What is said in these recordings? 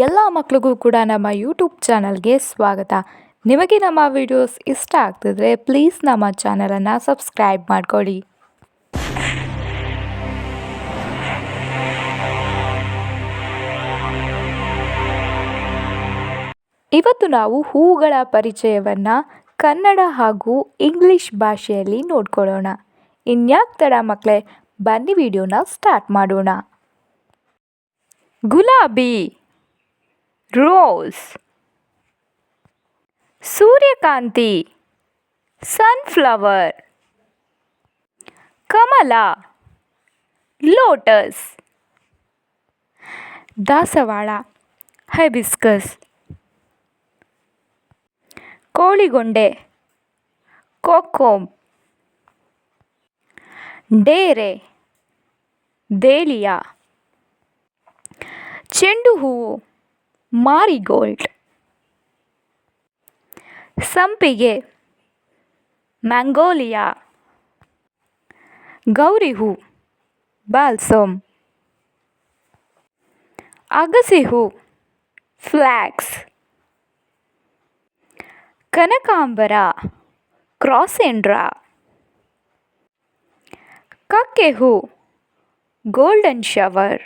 ಎಲ್ಲ ಮಕ್ಕಳಿಗೂ ಕೂಡ ನಮ್ಮ ಯೂಟ್ಯೂಬ್ ಚಾನಲ್ಗೆ ಸ್ವಾಗತ. ನಿಮಗೆ ನಮ್ಮ ವಿಡಿಯೋಸ್ ಇಷ್ಟ ಆಗ್ತಿದ್ರೆ ಪ್ಲೀಸ್ ನಮ್ಮ ಚಾನಲನ್ನು ಸಬ್ಸ್ಕ್ರೈಬ್ ಮಾಡ್ಕೊಳ್ಳಿ. ಇವತ್ತು ನಾವು ಹೂವುಗಳ ಪರಿಚಯವನ್ನು ಕನ್ನಡ ಹಾಗೂ ಇಂಗ್ಲಿಷ್ ಭಾಷೆಯಲ್ಲಿ ನೋಡ್ಕೊಳ್ಳೋಣ. ಇನ್ಯಾಕೆ ತಡ ಮಕ್ಕಳೇ, ಬನ್ನಿ ವಿಡಿಯೋನ ಸ್ಟಾರ್ಟ್ ಮಾಡೋಣ. ಗುಲಾಬಿ, ರೋಸ್. ಸೂರ್ಯಕಾಂತಿ, ಸನ್ಫ್ಲವರ್. ಕಮಲ, ಲೋಟಸ್. ದಾಸವಾಳ, ಹೈಬಿಸ್ಕಸ್. ಕೋಳಿಗೊಂಡೆ, ಕೋಕೋಮ್. ಡೇರೆ, ಡೇಲಿಯಾ. ಚೆಂಡು ಹೂವು, ಮಾರಿಗೋಲ್ಡ್. ಸಂಪಿಗೆ, ಮ್ಯಾಂಗೋಲಿಯಾ. ಗೌರಿ ಹೂ, ಬಾಲ್ಸಮ್. ಅಗಸೆ ಹೂ, ಫ್ಲ್ಯಾಕ್ಸ್. ಕನಕಾಂಬರ, ಕ್ರಾಸೆಂಡ್ರಾ. ಕಕ್ಕೆ ಹೂ, ಗೋಲ್ಡನ್ ಶವರ್.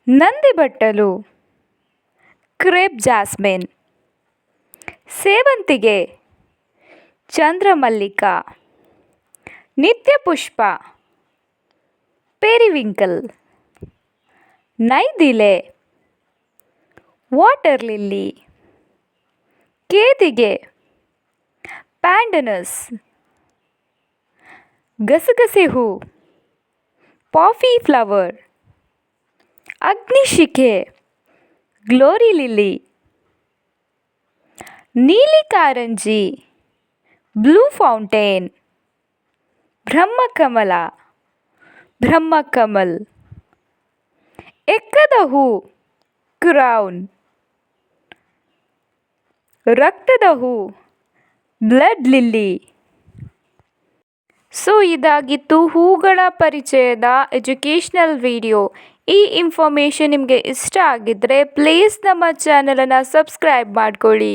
ನಂದಿಬಟ್ಟಲು, ಕ್ರೇಪ್ ಜಾಸ್ಮಿನ್. ಸೇವಂತಿಗೆ, ಚಂದ್ರಮಲ್ಲಿಕ. ನಿತ್ಯಪುಷ್ಪ, ಪೆರಿವಿಂಕಲ್. ನೈದಿಲೆ, ವಾಟರ್ ಲಿಲ್ಲಿ. ಕೇದಿಗೆ, ಪ್ಯಾಂಡನಸ್. ಗಸಗಸೆ ಹೂ, ಪಾಫಿ ಫ್ಲವರ್. ಅಗ್ನಿಶಿಖೆ, ಗ್ಲೋರಿ ಲಿಲ್ಲಿ. ನೀಲಿ ಕಾರಂಜಿ, ಬ್ಲೂ ಫೌಂಟೇನ್. ಬ್ರಹ್ಮಕಮಲ, ಬ್ರಹ್ಮಕಮಲ್. ಎಕ್ಕದ ಹೂ, ಕ್ರೌನ್. ರಕ್ತದ ಹೂ, ಬ್ಲಡ್ ಲಿಲ್ಲಿ. ಸೊ ಇದಾಗಿತ್ತು ಹೂಗಳ ಪರಿಚಯದ ಎಜುಕೇಷ್ನಲ್ ವಿಡಿಯೋ. ಈ ಇನ್ಫಾರ್ಮೇಷನ್ ನಿಮಗೆ ಇಷ್ಟ ಆಗಿದ್ದರೆ ಪ್ಲೀಸ್ ನಮ್ಮ ಚಾನಲನ್ನು ಸಬ್ಸ್ಕ್ರೈಬ್ ಮಾಡ್ಕೊಳ್ಳಿ.